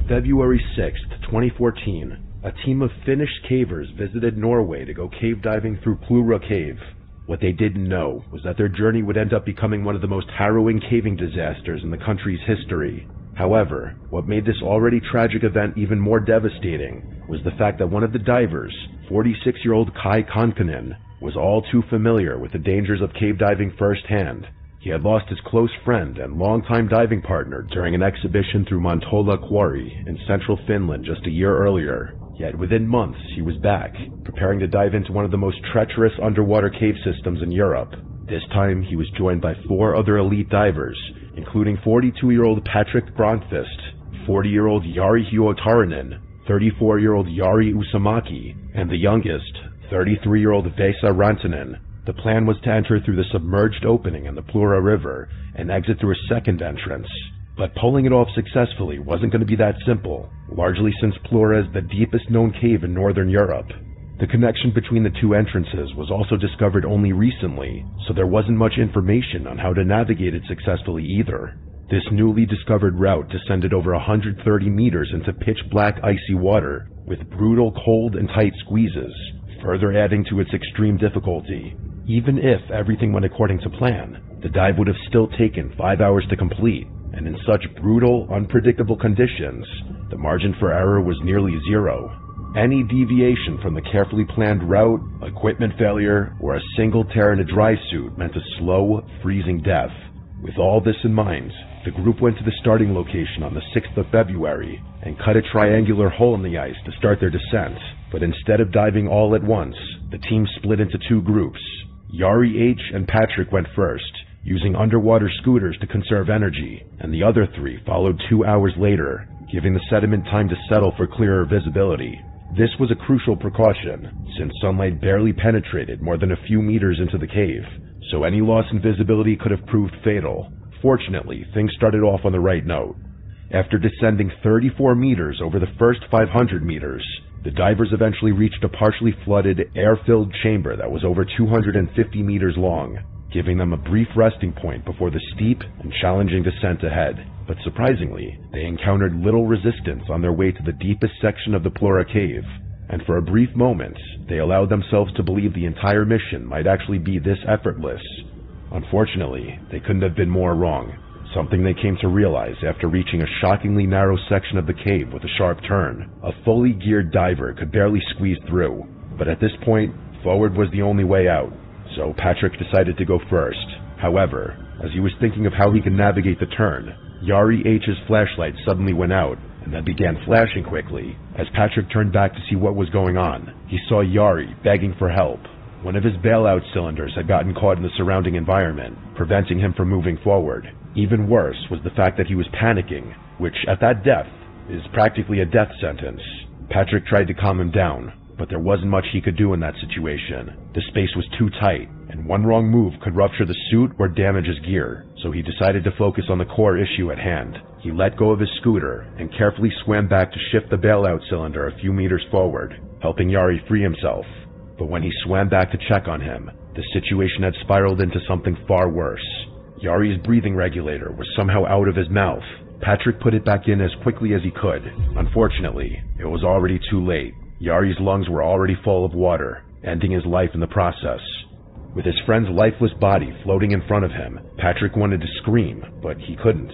February 6th, 2014, a team of Finnish cavers visited Norway to go cave diving through Plura Cave. What they didn't know was that their journey would end up becoming one of the most harrowing caving disasters in the country's history. However, what made this already tragic event even more devastating was the fact that one of the divers, 46-year-old Kai Konkanen, was all too familiar with the dangers of cave diving firsthand. He had lost his close friend and longtime diving partner during an exhibition through Montola Quarry in central Finland just a year earlier. Yet within months, he was back, preparing to dive into one of the most treacherous underwater cave systems in Europe. This time, he was joined by 4 other elite divers, including 42-year-old Patrick Bronfist, 40-year-old Jari Huotarinen, 34-year-old Jari Usamaki, and the youngest, 33-year-old Vesa Rantanen. The plan was to enter through the submerged opening in the Plura River and exit through a second entrance. But pulling it off successfully wasn't going to be that simple, largely since Plura is the deepest known cave in northern Europe. The connection between the 2 entrances was also discovered only recently, so there wasn't much information on how to navigate it successfully either. This newly discovered route descended over 130 meters into pitch-black icy water, with brutal cold and tight squeezes, further adding to its extreme difficulty. Even if everything went according to plan, the dive would have still taken 5 hours to complete, and in such brutal, unpredictable conditions, the margin for error was nearly zero. Any deviation from the carefully planned route, equipment failure, or a single tear in a dry suit meant a slow, freezing death. With all this in mind, the group went to the starting location on the 6th of February and cut a triangular hole in the ice to start their descent. But instead of diving all at once, the team split into 2 groups. Jari H. and Patrick went first, using underwater scooters to conserve energy, and the other 3 followed 2 hours later, giving the sediment time to settle for clearer visibility. This was a crucial precaution, since sunlight barely penetrated more than a few meters into the cave, so any loss in visibility could have proved fatal. Fortunately, things started off on the right note. After descending 34 meters over the first 500 meters, the divers eventually reached a partially flooded, air-filled chamber that was over 250 meters long, giving them a brief resting point before the steep and challenging descent ahead. But surprisingly, they encountered little resistance on their way to the deepest section of the Plura Cave, and for a brief moment, they allowed themselves to believe the entire mission might actually be this effortless. Unfortunately, they couldn't have been more wrong, something they came to realize after reaching a shockingly narrow section of the cave with a sharp turn. A fully geared diver could barely squeeze through, but at this point, forward was the only way out, so Patrick decided to go first. However, as he was thinking of how he could navigate the turn, Jari H's flashlight suddenly went out, and then began flashing quickly. As Patrick turned back to see what was going on, he saw Jari begging for help. One of his bailout cylinders had gotten caught in the surrounding environment, preventing him from moving forward. Even worse was the fact that he was panicking, which at that depth is practically a death sentence. Patrick tried to calm him down, but there wasn't much he could do in that situation. The space was too tight, and one wrong move could rupture the suit or damage his gear, so he decided to focus on the core issue at hand. He let go of his scooter and carefully swam back to shift the bailout cylinder a few meters forward, helping Jari free himself. But when he swam back to check on him, the situation had spiraled into something far worse. Yari's breathing regulator was somehow out of his mouth. Patrick put it back in as quickly as he could. Unfortunately, it was already too late. Yari's lungs were already full of water, ending his life in the process. With his friend's lifeless body floating in front of him, Patrick wanted to scream, but he couldn't.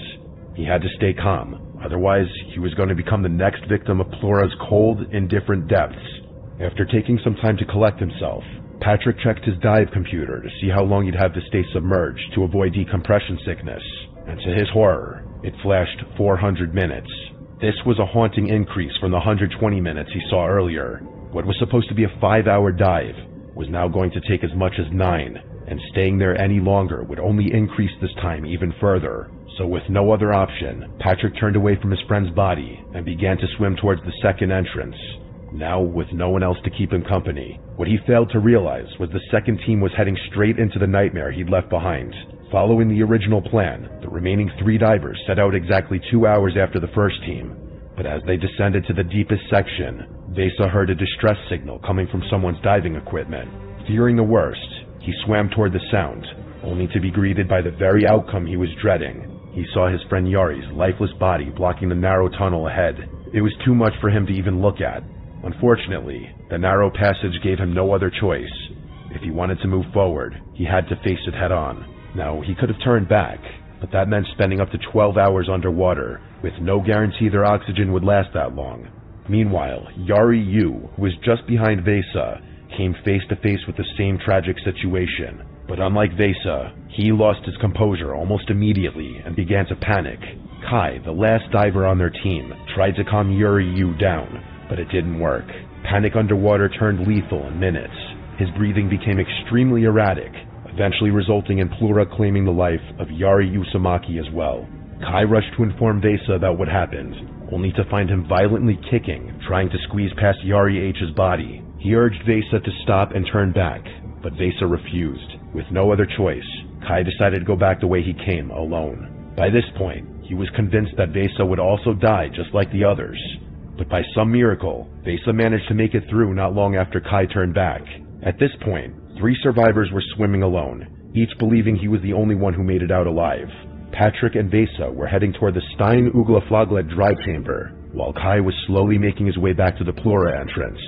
He had to stay calm, otherwise he was going to become the next victim of Plura's cold, indifferent depths. After taking some time to collect himself, Patrick checked his dive computer to see how long he'd have to stay submerged to avoid decompression sickness, and to his horror, it flashed 400 minutes. This was a haunting increase from the 120 minutes he saw earlier. What was supposed to be a 5-hour dive was now going to take as much as 9, and staying there any longer would only increase this time even further. So with no other option, Patrick turned away from his friend's body and began to swim towards the second entrance, now with no one else to keep him company. What he failed to realize was the second team was heading straight into the nightmare he'd left behind. Following the original plan, the remaining 3 divers set out exactly 2 hours after the first team. But as they descended to the deepest section, Vesa heard a distress signal coming from someone's diving equipment. Fearing the worst, he swam toward the sound, only to be greeted by the very outcome he was dreading. he saw his friend Yari's lifeless body blocking the narrow tunnel ahead. It was too much for him to even look at. Unfortunately, the narrow passage gave him no other choice. If he wanted to move forward, he had to face it head on. Now, he could have turned back, but that meant spending up to 12 hours underwater, with no guarantee their oxygen would last that long. Meanwhile, Yari Yu, who was just behind Vesa, came face to face with the same tragic situation. But unlike Vesa, he lost his composure almost immediately and began to panic. Kai, the last diver on their team, tried to calm Yuri Yu down, but it didn't work. Panic underwater turned lethal in minutes. His breathing became extremely erratic, eventually resulting in Plura claiming the life of Yari Usamaki as well. Kai rushed to inform Vesa about what happened, only to find him violently kicking, trying to squeeze past Yari H's body. He urged Vesa to stop and turn back, but Vesa refused. With no other choice, Kai decided to go back the way he came, alone. By this point, he was convinced that Vesa would also die just like the others. But by some miracle, Vesa managed to make it through not long after Kai turned back. At this point, 3 survivors were swimming alone, each believing he was the only one who made it out alive. Patrick and Vesa were heading toward the Stein Uglaflaglet drive chamber, while Kai was slowly making his way back to the Plura entrance.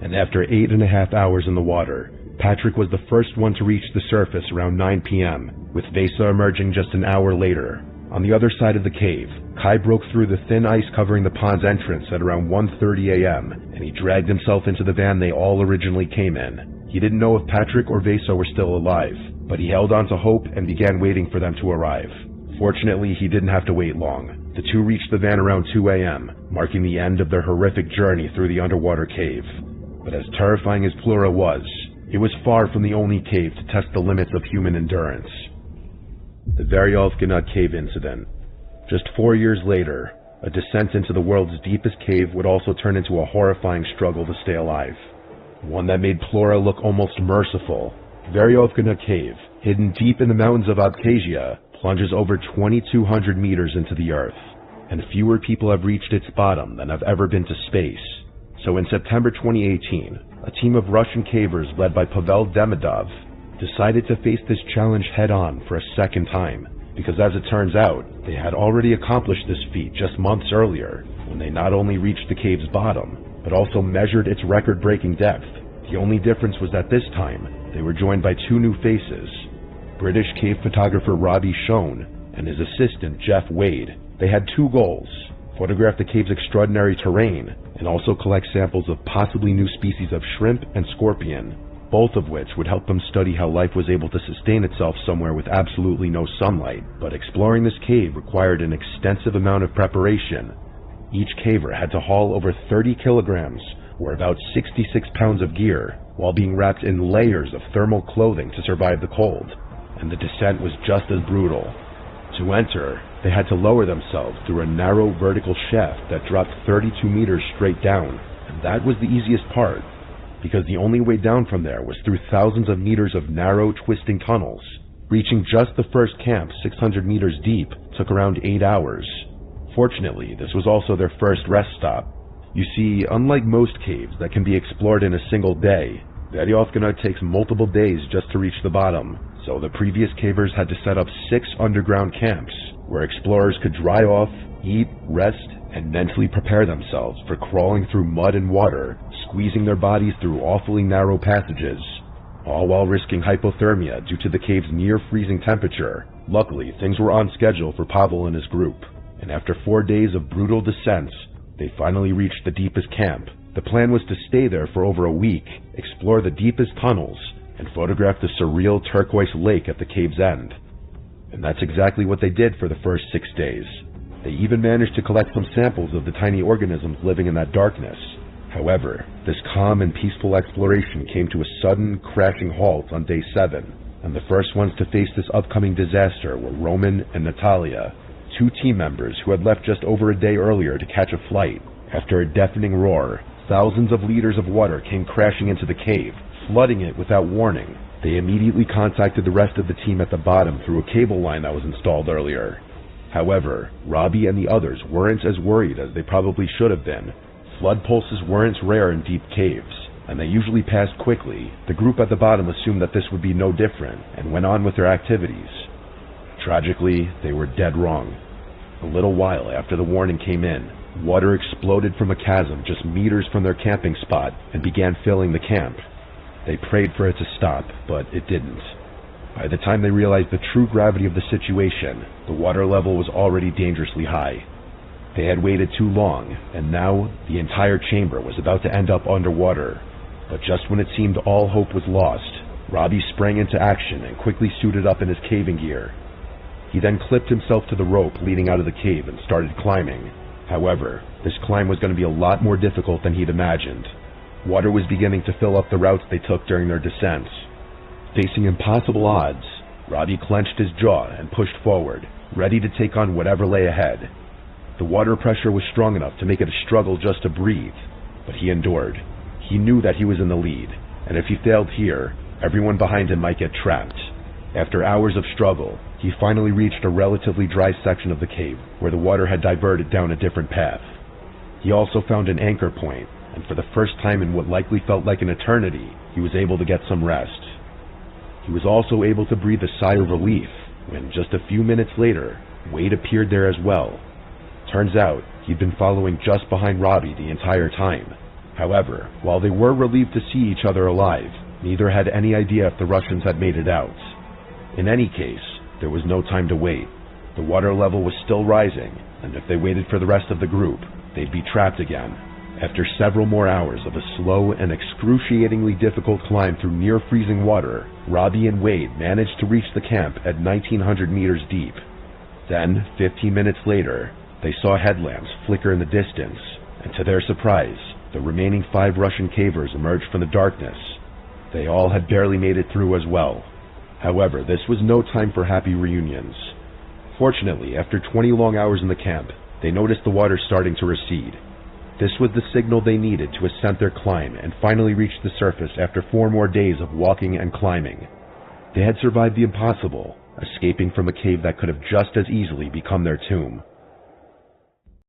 And after 8.5 hours in the water, Patrick was the first one to reach the surface around 9 p.m., with Vesa emerging just an hour later. On the other side of the cave, Kai broke through the thin ice covering the pond's entrance at around 1:30 a.m., and he dragged himself into the van they all originally came in. He didn't know if Patrick or Vesa were still alive, but he held on to hope and began waiting for them to arrive. Fortunately, he didn't have to wait long. The two reached the van around 2 a.m., marking the end of their horrific journey through the underwater cave. But as terrifying as Plura was, it was far from the only cave to test the limits of human endurance. The Veryovkanut Cave Incident. Just 4 years later, a descent into the world's deepest cave would also turn into a horrifying struggle to stay alive. One that made Plura look almost merciful. Veryovkanut Cave, hidden deep in the mountains of Abkhazia, plunges over 2,200 meters into the earth, and fewer people have reached its bottom than have ever been to space. So in September 2018, a team of Russian cavers led by Pavel Demidov decided to face this challenge head-on for a second time, because as it turns out, they had already accomplished this feat just months earlier, when they not only reached the cave's bottom, but also measured its record-breaking depth. The only difference was that this time, they were joined by 2 new faces. British cave photographer Robbie Schoen and his assistant Jeff Wade. They had 2 goals: photograph the cave's extraordinary terrain, and also collect samples of possibly new species of shrimp and scorpion, both of which would help them study how life was able to sustain itself somewhere with absolutely no sunlight. But exploring this cave required an extensive amount of preparation. Each caver had to haul over 30 kilograms, or about 66 pounds of gear, while being wrapped in layers of thermal clothing to survive the cold. And the descent was just as brutal. To enter, they had to lower themselves through a narrow vertical shaft that dropped 32 meters straight down. And that was the easiest part, because the only way down from there was through thousands of meters of narrow, twisting tunnels. Reaching just the first camp, 600 meters deep, took around 8 hours. Fortunately, this was also their first rest stop. You see, unlike most caves that can be explored in a single day, Veryovkanut takes multiple days just to reach the bottom. So the previous cavers had to set up 6 underground camps, where explorers could dry off, eat, rest, and mentally prepare themselves for crawling through mud and water, squeezing their bodies through awfully narrow passages, all while risking hypothermia due to the cave's near-freezing temperature. Luckily, things were on schedule for Pavel and his group, and after 4 days of brutal descents, they finally reached the deepest camp. The plan was to stay there for over a week, explore the deepest tunnels, and photograph the surreal turquoise lake at the cave's end. And that's exactly what they did for the first 6 days. They even managed to collect some samples of the tiny organisms living in that darkness. However, this calm and peaceful exploration came to a sudden, crashing halt on day 7, and the first ones to face this upcoming disaster were Roman and Natalia, 2 team members who had left just over a day earlier to catch a flight. After a deafening roar, thousands of liters of water came crashing into the cave, flooding it without warning. They immediately contacted the rest of the team at the bottom through a cable line that was installed earlier. However, Robbie and the others weren't as worried as they probably should have been. Flood pulses weren't rare in deep caves, and they usually passed quickly. The group at the bottom assumed that this would be no different, and went on with their activities. Tragically, they were dead wrong. A little while after the warning came in, water exploded from a chasm just meters from their camping spot and began filling the camp. They prayed for it to stop, but it didn't. By the time they realized the true gravity of the situation, the water level was already dangerously high. They had waited too long, and now the entire chamber was about to end up underwater. But just when it seemed all hope was lost, Robbie sprang into action and quickly suited up in his caving gear. He then clipped himself to the rope leading out of the cave and started climbing. However, this climb was going to be a lot more difficult than he'd imagined. Water was beginning to fill up the routes they took during their descents. Facing impossible odds, Robbie clenched his jaw and pushed forward, ready to take on whatever lay ahead. The water pressure was strong enough to make it a struggle just to breathe, but he endured. He knew that he was in the lead, and if he failed here, everyone behind him might get trapped. After hours of struggle, he finally reached a relatively dry section of the cave where the water had diverted down a different path. He also found an anchor point, and for the first time in what likely felt like an eternity, he was able to get some rest. He was also able to breathe a sigh of relief when, just a few minutes later, Wade appeared there as well. Turns out, he'd been following just behind Robbie the entire time. However, while they were relieved to see each other alive, neither had any idea if the Russians had made it out. In any case, there was no time to wait. The water level was still rising, and if they waited for the rest of the group, they'd be trapped again. After several more hours of a slow and excruciatingly difficult climb through near-freezing water, Robbie and Wade managed to reach the camp at 1,900 meters deep. Then, 15 minutes later, they saw headlamps flicker in the distance, and to their surprise, the remaining 5 Russian cavers emerged from the darkness. They all had barely made it through as well. However, this was no time for happy reunions. Fortunately, after 20 long hours in the camp, they noticed the water starting to recede. This was the signal they needed to ascend their climb and finally reach the surface after 4 more days of walking and climbing. They had survived the impossible, escaping from a cave that could have just as easily become their tomb.